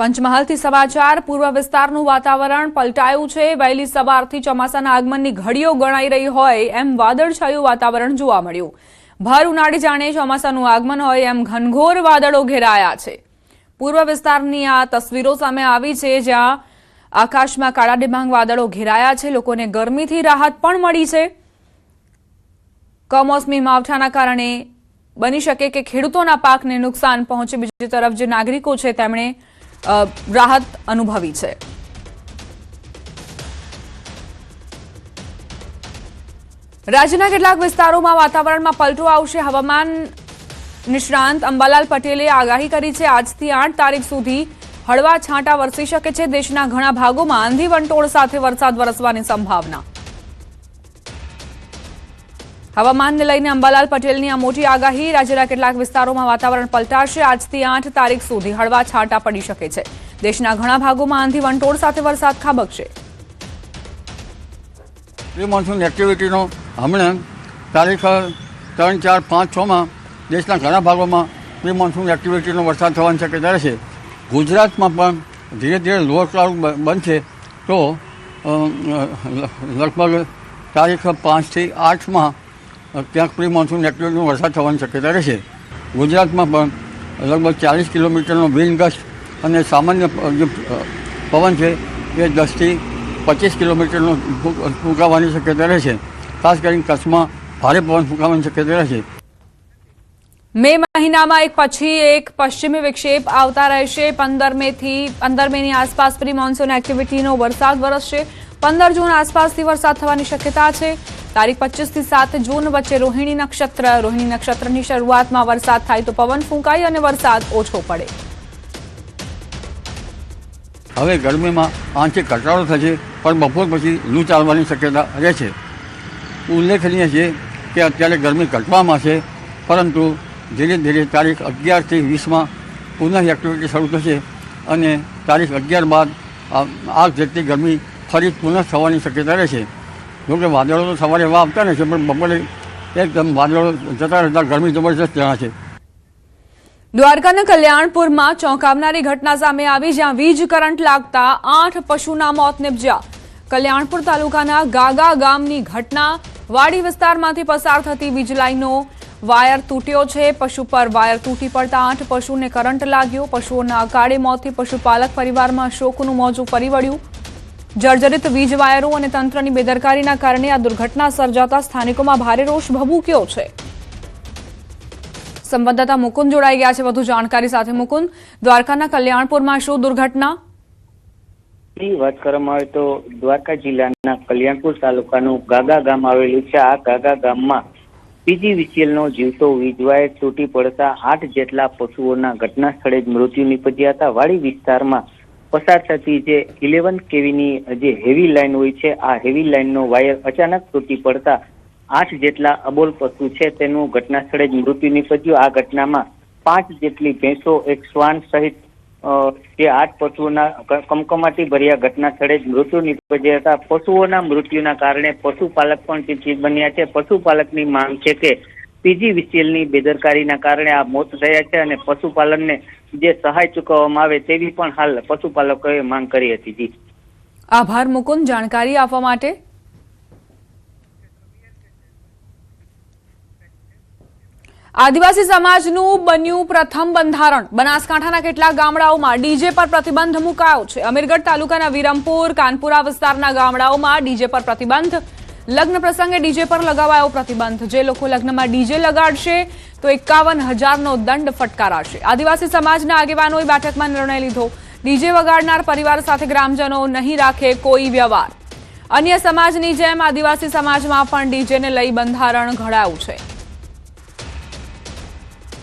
પંચમહાલથી સમાચાર પૂર્વ વિસ્તારનું વાતાવરણ પલટાયું છે। વહેલી સવારથી ચોમાસાના આગમનની ઘડીઓ ગણાઈ રહી હોય એમ વાદળછાયું વાતાવરણ જોવા મળ્યું। ભર ઉનાળે જાણે ચોમાસાનું આગમન હોય એમ ઘનઘોર વાદળો ઘેરાયા છે। પૂર્વ વિસ્તારની આ તસવીરો સામે આવી છે, જ્યાં આકાશમાં કાળા ડિબાંગ વાદળો ઘેરાયા છે। લોકોને ગરમીથી રાહત પણ મળી છે। કમોસમી માવઠાના કારણે બની શકે કે ખેડૂતોના પાકને નુકસાન પહોંચે। બીજી તરફ જે નાગરિકો છે તેમણે રાહત અનુભવી છે। રાજ્યના કેટલાક વિસ્તારોમાં વાતાવરણમાં પલટો આવશે। હવામાન નિષ્ણાંત અંબાલાલ પટેલે આગાહી કરી છે। આજથી 8 તારીખ સુધી હળવા છાંટા વરસી શકે છે। દેશના ઘણા ભાગોમાં આંધી વંટોળ સાથે વરસાદ વરસવાની સંભાવના। હવામાનને લઈને અંબાલાલ પટેલની આ મોટી આગાહી। રાજ્યના કેટલાક વિસ્તારોમાં વાતાવરણ પલટાશે। આજથી 8 તારીખ સુધી હળવા છાંટા પડી શકે છે। દેશના ઘણા ભાગોમાં આંધી વંટોળ સાથે વરસાદ ખાબકશે। પ્રી મોન્સૂન એક્ટિવિટીનો હમણાં તારીખ 3, 4, 5, 6માં દેશના ઘણા ભાગોમાં પ્રી મોન્સૂન એક્ટિવિટીનો વરસાદ થવાની શક્યતા રહેશે। ગુજરાતમાં પણ ધીરે ધીરે લોઅર ક્લાઉડ બનશે તો લગભગ તારીખ 5 થી 8માં ક્યાંક પ્રી મોન્સૂન એક્ટિવિટીનો વરસાદ થવાની શક્યતા રહેશે। ગુજરાતમાં પણ લગભગ 40 કિલોમીટરનો વિન્ડ ગસ્ટ અને સામાન્ય જે પવન છે એ 10 થી 25 કિલોમીટરનો ફૂંકાવાની શક્યતા રહેશે। ખાસ કરીને કચ્છમાં ભારે પવન ફૂંકાવાની શક્યતા રહેશે। મે મહિનામાં એક પછી એક પશ્ચિમી વિક્ષેપ આવતા રહેશે। 15 મેની આસપાસ પ્રી મોન્સૂન એક્ટિવિટીનો વરસાદ વરસશે। 15 જૂન આસપાસથી વરસાદ થવાની શક્યતા છે। તારીખ 25 થી 7 જૂન વચ્ચે રોહિણી નક્ષત્રની શરૂઆતમાં વરસાદ થાય તો પવન ફૂંકાય અને વરસાદ ઓછો પડે। હવે ગરમીમાં આંશિક ઘટાડો થશે, પણ બપોર પછી લૂ ચાલવાની શક્યતા રહેશે। ઉલ્લેખનીય છે કે અત્યારે ગરમી ઘટવામાં છે, પરંતુ ધીરે ધીરે તારીખ 11 થી 20માં પુનઃ એક્ટિવિટી શરૂ થશે અને તારીખ 11 બાદ આગ જેટલી ગરમી ફરી પુનઃ થવાની શક્યતા રહેશે। જોકે વાદળો તો સવારે એવા આવતા રહેશે, પણ બપોરે એકદમ વાદળો જતા રહેતા ગરમી જબરજસ્ત જણાશે। દ્વારકાના કલ્યાણપુરમાં ચોંકાવનારી ઘટના સામે આવી, જ્યાં વીજ કરંટ લાગતા 8 પશુના મોત નિપજ્યા। કલ્યાણપુર તાલુકાના ગાગા ગામની ઘટના। વાડી વિસ્તારમાંથી પસાર થતી વીજ લાઈનનો વાયર તૂટ્યો છે। પશુ પર વાયર તૂટી પડતા 8 પશુને કરંટ લાગ્યો। પશુઓના અકાળે મોતથી પશુપાલક પરિવારમાં શોકનું મોજું ફરી વળ્યું। જર્જરિત વીજ વાયરો અને તંત્રની બેદરકારીના કારણે આ દુર્ઘટના સર્જાતા સ્થાનિકોમાં ભારે રોષ ભભૂક્યો છે। સંવાદદાતા મુકુંદ જોડાઈ ગયા છે વધુ જાણકારી સાથે। મુકુંદ, દ્વારકાના કલ્યાણપુરમાં શું દુર્ઘટના? વાત કરવામાં આવે તો દ્વારકા જિલ્લાના કલ્યાણપુર તાલુકાનું ગાગા ગામ આવેલું છે। આ ગાગા ગામમાં પીજીવીસીએલનો જીવતો વીજવાયર તૂટી પડતા 8 જેટલા પશુઓના ઘટના સ્થળે જ મૃત્યુ નિપજ્યા હતા। વાડી વિસ્તારમાં પસાર થતી જે 11 કેવીની જે હેવી લાઈન હોય છે, આ હેવી લાઈનનો વાયર અચાનક તૂટી પડતા 8 જેટલા અબોલ પશુ છે તેનું ઘટના સ્થળે જ મૃત્યુ નિપજ્યું। આ ઘટનામાં 5 જેટલી ભેંસો, એક શ્વાન સહિત જે 8 પશુઓના કમકમાટી ભર્યા ઘટના સ્થળે જ મૃત્યુ નિપજ્યા હતા। પશુઓના મૃત્યુના કારણે પશુપાલક પણ ચિંતિત બન્યા છે। પશુપાલકની માંગ છે કે પીજીવીસીએલની બેદરકારીના કારણે આ મોત થયા છે અને પશુપાલનને જે સહાય ચૂકવવામાં આવે તેવી પણ હાલ પશુપાલકોએ માંગ કરી હતી। જી, આભાર મુકુંદ જાણકારી આપવા માટે। આદિવાસી સમાજનું બન્યું પ્રથમ બંધારણ। બનાસકાંઠાના કેટલાક ગામડાઓમાં ડીજે પર પ્રતિબંધ મુકાયો છે। અમીરગઢ તાલુકાના વિરમપુર, કાનપુરા વિસ્તારના ગામડાઓમાં ડીજે પર પ્રતિબંધ। લગ્ન પ્રસંગે ડીજે પર લગાવાયો પ્રતિબંધ। જે લોકો લગ્નમાં ડીજે લગાડશે તો 51,000નો દંડ ફટકારાશે। આદિવાસી સમાજના આગેવાનોએ બેઠકમાં નિર્ણય લીધો। ડીજે વગાડનાર પરિવાર સાથે ગ્રામજનો નહીં રાખે કોઈ વ્યવહાર। અન્ય સમાજની જેમ આદિવાસી સમાજમાં પણ ડીજેને લઈ બંધારણ ઘડાયું છે।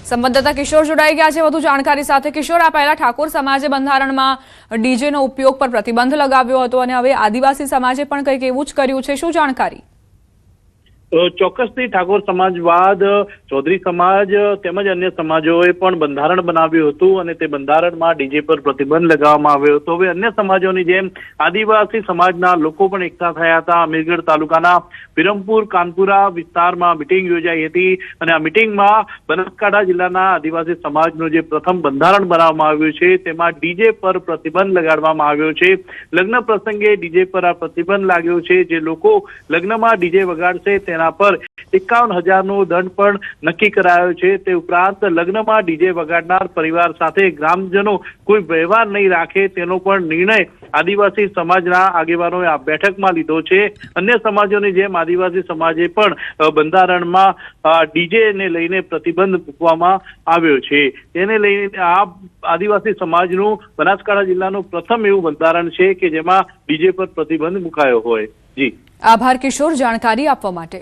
સંવાદદાતા કિશોર જોડાઈ ગયા છે વધુ જાણકારી સાથે। કિશોર, આ પહેલા ઠાકોર સમાજે બંધારણમાં ડીજેનો ઉપયોગ પર પ્રતિબંધ લગાવ્યો હતો અને હવે આદિવાસી સમાજે પણ કંઈક એવું જ કર્યું છે, શું જાણકારી? ચોક્કસથી ઠાકોર સમાજ બાદ ચૌધરી સમાજ તેમજ અન્ય સમાજોએ પણ બંધારણ બનાવ્યું હતું અને તે બંધારણમાં ડીજે પર પ્રતિબંધ લગાવવામાં આવ્યો હતો. હવે અન્ય સમાજોની જેમ આદિવાસી સમાજના લોકો પણ એકઠા થયા હતા. અમીરગઢ તાલુકાના વિરમપુર કાનપુરા વિસ્તારમાં મિટિંગ યોજાઈ હતી અને આ મિટિંગમાં બનાસકાંઠા જિલ્લાના આદિવાસી સમાજનું જે પ્રથમ બંધારણ બનાવવામાં આવ્યું છે તેમાં ડીજે પર પ્રતિબંધ લગાડવામાં આવ્યો છે. લગ્ન પ્રસંગે ડીજે પર આ પ્રતિબંધ લાગ્યો છે. જે લોકો લગ્નમાં ડીજે વગાડશે તેના પર 51,000નો દંડ પણ નક્કી કરાયો છે. તે ઉપરાંત લગ્નમાં ડીજે વગાડનાર પરિવાર સાથે ગ્રામજનો કોઈ વ્યવહાર નહીં રાખે તેનો પણ નિર્ણય આદિવાસી સમાજના આગેવાનોએ આ બેઠકમાં લીધો છે. અન્ય સમાજોની જેમ આદિવાસી સમાજે પણ બંધારણમાં ડીજે ને લઈને પ્રતિબંધ મૂકવામાં આવ્યો છે. તેને લઈને આ આદિવાસી સમાજનું બનાસકાંઠા જિલ્લાનું પ્રથમ એવું બંધારણ છે કે જેમાં ડીજે પર પ્રતિબંધ મુકાયો હોય. જી આભાર કિશોર, જાણકારી આપવા માટે.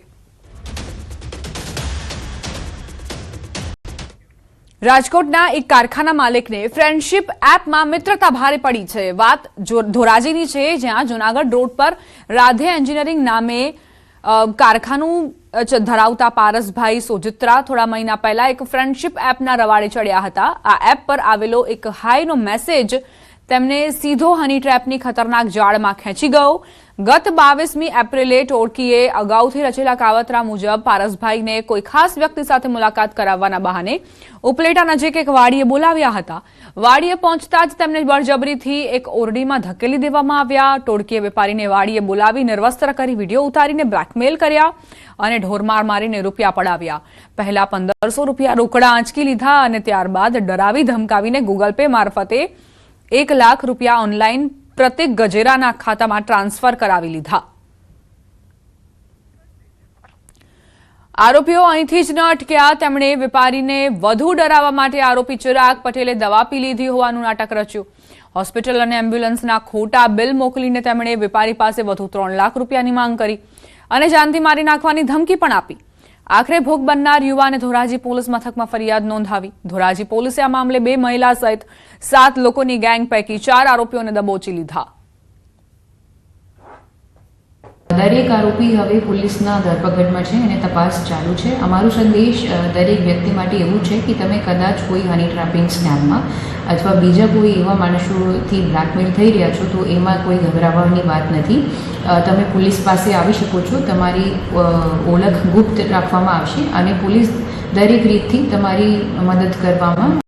રાજકોટના એક કારખાના માલિકને ફ્રેન્ડશીપ એપમાં મિત્રતા ભારે પડી છે. વાત ધોરાજીની છે, જ્યાં જૂનાગઢ રોડ પર રાધે એન્જિનિયરિંગ નામે કારખાનું ધરાવતા પારસભાઈ સોજિત્રા થોડા મહિના પહેલા એક ફ્રેન્ડશીપ એપના રવાડે ચડ્યા હતા. આ એપ પર આવેલો એક હાયનો મેસેજ તેમને સીધો હની ટ્રેપની ખતરનાક જાળમાં ખેંચી ગયો. ગત 22મી એપ્રિલે ટોળકીએ અગાઉથી રચેલા કાવતરા મુજબ પારસભાઈને કોઈ ખાસ વ્યક્તિ સાથે મુલાકાત કરાવવાના બહાને ઉપલેટા નજીક એક વાડીએ બોલાવ્યા હતા. વાડીએ પહોંચતા જ તેમને બળજબરીથી એક ઓરડીમાં ધકેલી દેવામાં આવ્યા. ટોળકીએ વેપારીને વાડીએ બોલાવી નિર્વસ્ત્ર કરી વિડીયો ઉતારીને બ્લેકમેલ કર્યા અને ઢોરમાર મારીને રૂપિયા પડાવ્યા. પહેલા 1500 રૂપિયા રોકડા આંચકી લીધા અને ત્યારબાદ ડરાવી ધમકાવીને ગૂગલ પે મારફતે 1 લાખ રૂપિયા ઓનલાઈન પ્રતિક ગજેરાના ખાતામાં ટ્રાન્સફર કરાવી લીધા. આરોપીઓ અહીંથી જ ન અટક્યા. તેમણે વેપારીને વધુ ડરાવવા માટે આરોપી ચિરાગ પટેલે દવા પી લીધી હોવાનું નાટક રચ્યું. હોસ્પિટલ અને એમ્બ્યુલન્સના ખોટા બિલ મોકલીને તેમણે વેપારી પાસે વધુ 3 લાખ રૂપિયાની માંગ કરી અને જાનથી મારી નાખવાની ધમકી પણ આપી. આખરે ભોગ બનનાર યુવાને ધોરાજી પોલીસ મથકમાં ફરિયાદ નોંધાવી. ધોરાજી પોલીસે આ મામલે 2 મહિલા સહિત 7 લોકોની ગેંગ પૈકી 4 આરોપીઓને દબોચી લીધા. દરેક આરોપી હવે પોલીસના ધરપકડમાં છે અને તપાસ ચાલુ છે. અમારો સંદેશ દરેક વ્યક્તિ માટે એવું છે કે તમે કદાચ કોઈ હની ટ્રેપિંગ સ્કેમમાં અથવા બીજા કોઈ એવા માણસોથી બ્લેકમેલ થઈ રહ્યા છો તો એમાં કોઈ ગભરાવાની વાત નથી. તમે પોલીસ પાસે આવી શકો છો. તમારી ઓળખ ગુપ્ત રાખવામાં આવશે અને પોલીસ દરેક રીતથી તમારી મદદ કરવામાં